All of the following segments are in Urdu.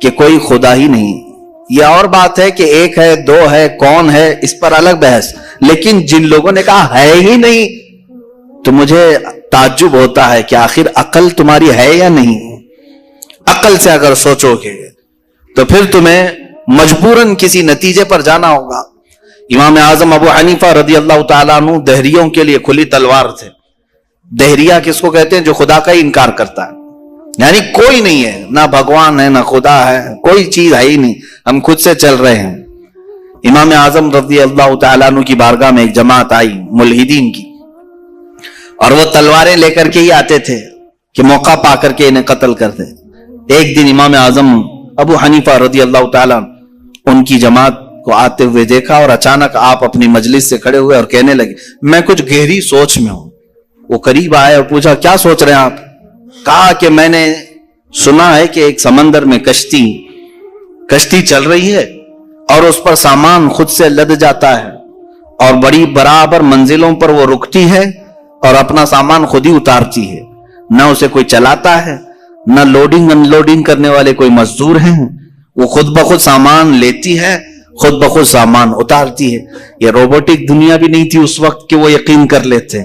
کہ کوئی خدا ہی نہیں. یہ اور بات ہے کہ ایک ہے دو ہے کون ہے اس پر الگ بحث, لیکن جن لوگوں نے کہا ہے ہی نہیں تو مجھے تعجب ہوتا ہے کہ آخر عقل تمہاری ہے یا نہیں. عقل سے اگر سوچو گے تو پھر تمہیں مجبوراً کسی نتیجے پر جانا ہوگا. امام اعظم ابو حنیفہ رضی اللہ تعالیٰ عنہ دہریوں کے لیے کھلی تلوار تھے. دہریہ کس کو کہتے ہیں؟ جو خدا کا ہی انکار کرتا ہے, یعنی کوئی نہیں ہے, نہ بھگوان ہے نہ خدا ہے, کوئی چیز ہے ہی نہیں, ہم خود سے چل رہے ہیں. امام اعظم رضی اللہ تعالیٰ عنہ کی بارگاہ میں ایک جماعت آئی ملحدین کی, اور وہ تلواریں لے کر کے ہی آتے تھے کہ موقع پا کر کے انہیں قتل کر دے. ایک دن امام اعظم ابو حنیفہ رضی اللہ تعالیٰ ان کی جماعت کو آتے ہوئے دیکھا, اور اچانک آپ اپنی مجلس سے کھڑے ہوئے اور کہنے لگے میں کچھ گہری سوچ میں ہوں. وہ قریب آئے اور پوچھا کیا سوچ رہے ہیں آپ؟ کہا کہ میں نے سنا ہے کہ ایک سمندر میں کشتی چل رہی ہے اور اس پر سامان خود سے لد جاتا ہے, اور بڑی برابر منزلوں پر وہ رکتی ہے اور اپنا سامان خود ہی اتارتی ہے, نہ اسے کوئی چلاتا ہے, نہ لوڈنگ ان لوڈنگ کرنے والے کوئی مزدور ہیں, وہ خود بخود سامان لیتی ہے, خود بخود سامان اتارتی ہے. یہ روبوٹک دنیا بھی نہیں تھی اس وقت کہ وہ یقین کر لیتے,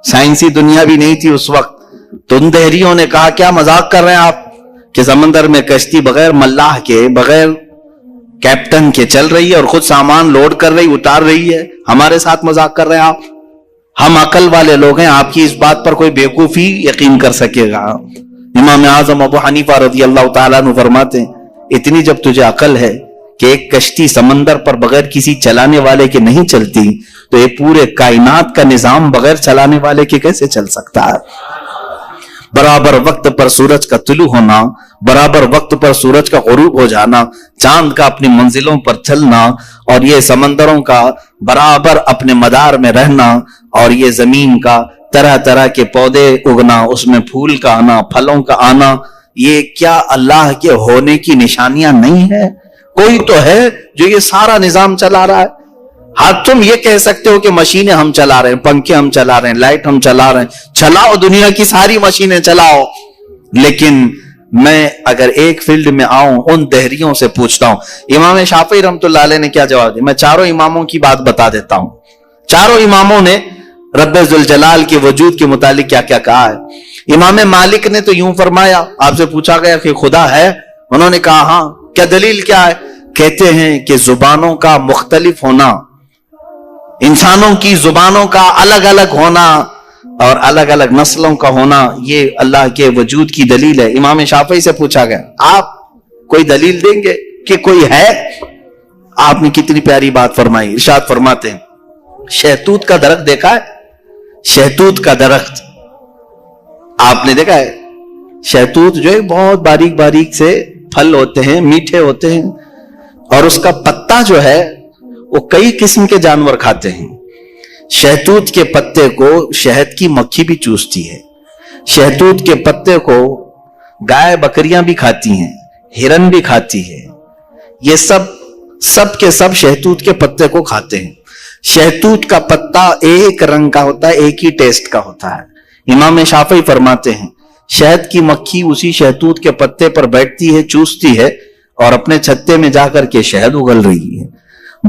سائنسی دنیا بھی نہیں تھی اس وقت. تو ان دہریوں نے کہا کیا مذاق کر رہے ہیں آپ کہ سمندر میں کشتی بغیر ملاح کے بغیر کیپٹن کے چل رہی ہے اور خود سامان لوڈ کر رہی اتار رہی ہے, ہمارے ساتھ مذاق کر رہے ہیں آپ؟ ہم عقل والے لوگ ہیں, آپ کی اس بات پر کوئی بیوقوفی یقین کر سکے گا. امام اعظم ابو حنیفہ رضی اللہ تعالیٰ عنہ فرماتے ہیں اتنی جب تجھے عقل ہے کہ ایک کشتی سمندر پر بغیر کسی چلانے والے کے نہیں چلتی, تو یہ پورے کائنات کا نظام بغیر چلانے والے کے کیسے چل سکتا ہے؟ برابر وقت پر سورج کا طلوع ہونا, برابر وقت پر سورج کا غروب ہو جانا, چاند کا اپنی منزلوں پر چلنا, اور یہ سمندروں کا برابر اپنے مدار میں رہنا, اور یہ زمین کا طرح طرح کے پودے اگنا, اس میں پھول کا آنا, پھلوں کا آنا, یہ کیا اللہ کے ہونے کی نشانیاں نہیں ہے؟ کوئی تو ہے جو یہ سارا نظام چلا رہا ہے. ہاں تم یہ کہہ سکتے ہو کہ مشینیں ہم چلا رہے ہیں, پنکھے ہم چلا رہے ہیں, لائٹ ہم چلا رہے ہیں, چلاؤ دنیا کی ساری مشینیں چلاؤ, لیکن میں اگر ایک فیلڈ میں آؤں ان دہریوں سے پوچھتا ہوں. امام شافعی رحمۃ اللہ علیہ نے کیا جواب دیا؟ میں چاروں اماموں کی بات بتا دیتا ہوں. چاروں اماموں نے رب ذوالجلال کے وجود کے متعلق کیا کیا کہا ہے. امام مالک نے تو یوں فرمایا, آپ سے پوچھا گیا کہ خدا ہے, انہوں نے کہا ہاں. کیا دلیل کیا ہے؟ کہتے ہیں کہ زبانوں کا مختلف ہونا, انسانوں کی زبانوں کا الگ الگ ہونا اور الگ الگ نسلوں کا ہونا, یہ اللہ کے وجود کی دلیل ہے. امام شافعی سے پوچھا گیا آپ کوئی دلیل دیں گے کہ کوئی ہے؟ آپ نے کتنی پیاری بات فرمائی. ارشاد فرماتے ہیں شہتوت کا درخت دیکھا ہے؟ شہتوت کا درخت آپ نے دیکھا ہے؟ شہتوت جو ہے بہت باریک باریک سے پھل ہوتے ہیں, میٹھے ہوتے ہیں, اور اس کا پتا جو ہے وہ کئی قسم کے جانور کھاتے ہیں. شہتوت کے پتے کو شہد کی مکھی بھی چوستی ہے. شہتوت کے پتے کو گائے بکریاں بھی کھاتی ہیں, ہرن بھی کھاتی ہے. یہ سب کے سب شہتوت کے پتے کو کھاتے ہیں. شہتوت کا پتا ایک رنگ کا ہوتا ہے, ایک ہی ٹیسٹ کا ہوتا ہے. امام شافعی فرماتے ہیں شہد کی مکھی اسی شہتوت کے پتے پر بیٹھتی ہے, چوستی ہے, اور اپنے چھتے میں جا کر کے شہد اگل رہی ہے.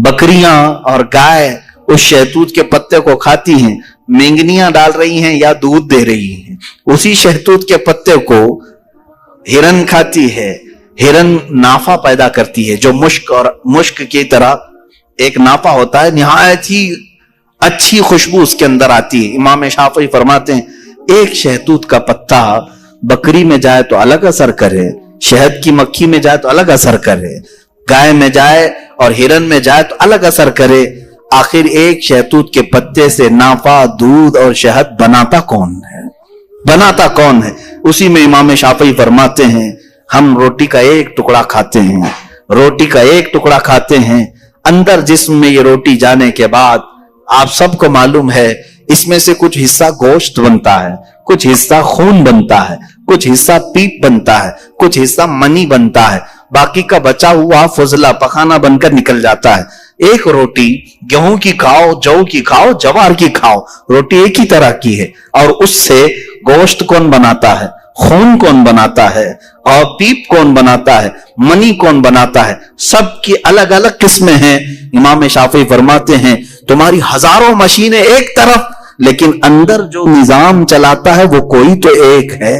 بکریاں اور گائے اس شہتوت کے پتے کو کھاتی ہیں, مینگنیاں ڈال رہی ہیں یا دودھ دے رہی ہیں. اسی شہتوت کے پتے کو ہرن کھاتی ہے. ہرن نافع پیدا کرتی ہے جو مشک کی طرح ایک نافع ہوتا ہے, نہایت ہی اچھی خوشبو اس کے اندر آتی ہے. امام شافعی فرماتے ہیں ایک شہتوت کا پتا بکری میں جائے تو الگ اثر کرے, شہد کی مکھی میں جائے تو الگ اثر کرے, گائے میں جائے اور ہرن میں جائے تو الگ اثر کرے. آخر ایک شہتوت کے پتے سے نافع, دودھ اور شہد بناتا کون ہے؟ بناتا کون ہے؟ اسی میں امام شافعی فرماتے ہیں ہم روٹی کا ایک ٹکڑا کھاتے ہیں, روٹی کا ایک ٹکڑا کھاتے ہیں, اندر جسم میں یہ روٹی جانے کے بعد آپ سب کو معلوم ہے اس میں سے کچھ حصہ گوشت بنتا ہے, کچھ حصہ خون بنتا ہے, کچھ حصہ پیپ بنتا ہے, کچھ حصہ منی بنتا ہے, باقی کا بچا ہوا فضلہ پخانہ بن کر نکل جاتا ہے. ایک روٹی گیہوں کی کھاؤ, جو کی کھاؤ, جوار کی کھاؤ, روٹی ایک ہی طرح کی ہے, اور اس سے گوشت کون بناتا ہے؟ خون کون بناتا ہے اور پیپ کون بناتا ہے, منی کون بناتا ہے, سب کی الگ الگ قسمیں ہیں. امام شافعی فرماتے ہیں تمہاری ہزاروں مشینیں ایک طرف, لیکن اندر جو نظام چلاتا ہے وہ کوئی تو ایک ہے,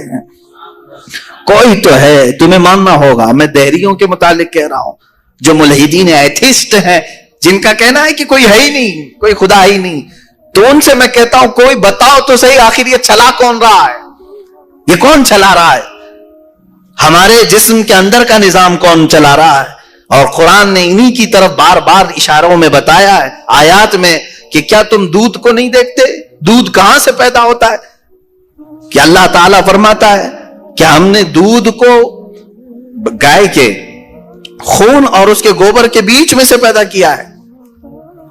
کوئی تو ہے. تمہیں ماننا ہوگا. میں دہریوں کے متعلق کہہ رہا ہوں, جو ملحدین ایتھسٹ ہیں, جن کا کہنا ہے کہ کوئی ہے ہی نہیں, کوئی خدا ہی نہیں, تو ان سے میں کہتا ہوں کوئی بتاؤ تو صحیح آخر یہ چلا کون رہا ہے, یہ کون چلا رہا ہے, ہمارے جسم کے اندر کا نظام کون چلا رہا ہے. اور قرآن نے انہی کی طرف بار بار اشاروں میں بتایا ہے آیات میں کہ کیا تم دودھ کو نہیں دیکھتے, دودھ کہاں سے پیدا ہوتا ہے. کہ اللہ تعالیٰ فرماتا ہے کہ ہم نے دودھ کو گائے کے خون اور اس کے گوبر کے بیچ میں سے پیدا کیا ہے.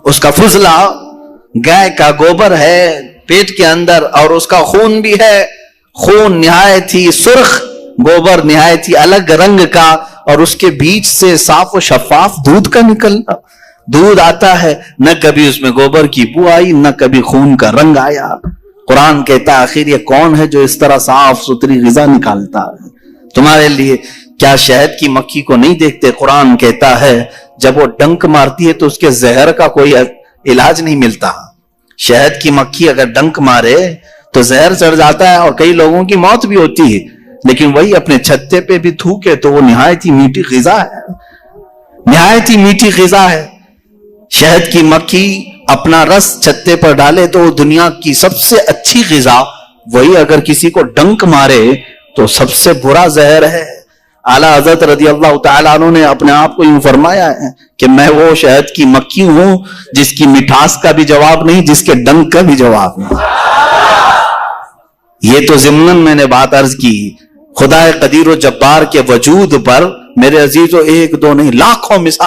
اس کا فضلہ گائے کا گوبر ہے پیٹ کے اندر, اور اس کا خون بھی ہے. خون نہایت ہی سرخ, گوبر نہایت ہی الگ رنگ کا, اور اس کے بیچ سے صاف و شفاف دودھ کا نکلنا. دودھ آتا ہے, نہ کبھی اس میں گوبر کی بو آئی, نہ کبھی خون کا رنگ آیا. قرآن کہتا ہے آخر یہ کون ہے جو اس طرح صاف ستھری غذا نکالتا ہے تمہارے لیے. کیا شہد کی مکھی کو نہیں دیکھتے؟ قرآن کہتا ہے جب وہ ڈنک مارتی ہے تو اس کے زہر کا کوئی علاج نہیں ملتا. شہد کی مکھی اگر ڈنک مارے تو زہر چڑھ جاتا ہے اور کئی لوگوں کی موت بھی ہوتی ہے, لیکن وہی اپنے چھتے پہ بھی تھوکے تو وہ نہایت ہی میٹھی غذا ہے, نہایت ہی میٹھی غذا ہے. شہد کی مکھی اپنا رس چھتے پر ڈالے تو وہ دنیا کی سب سے اچھی غذا, وہی اگر کسی کو ڈنک مارے تو سب سے برا زہر ہے. اعلیٰ حضرت رضی اللہ تعالیٰ عنہ نے اپنے آپ کو یوں فرمایا ہے کہ میں وہ شہد کی مکھی ہوں جس کی مٹھاس کا بھی جواب نہیں, جس کے ڈنک کا بھی جواب نہیں. یہ تو ضمناً میں نے بات عرض کی. خدا قدیر و جبار کے وجود پر میرے عزیزو ایک دو نہیں لاکھوں مثال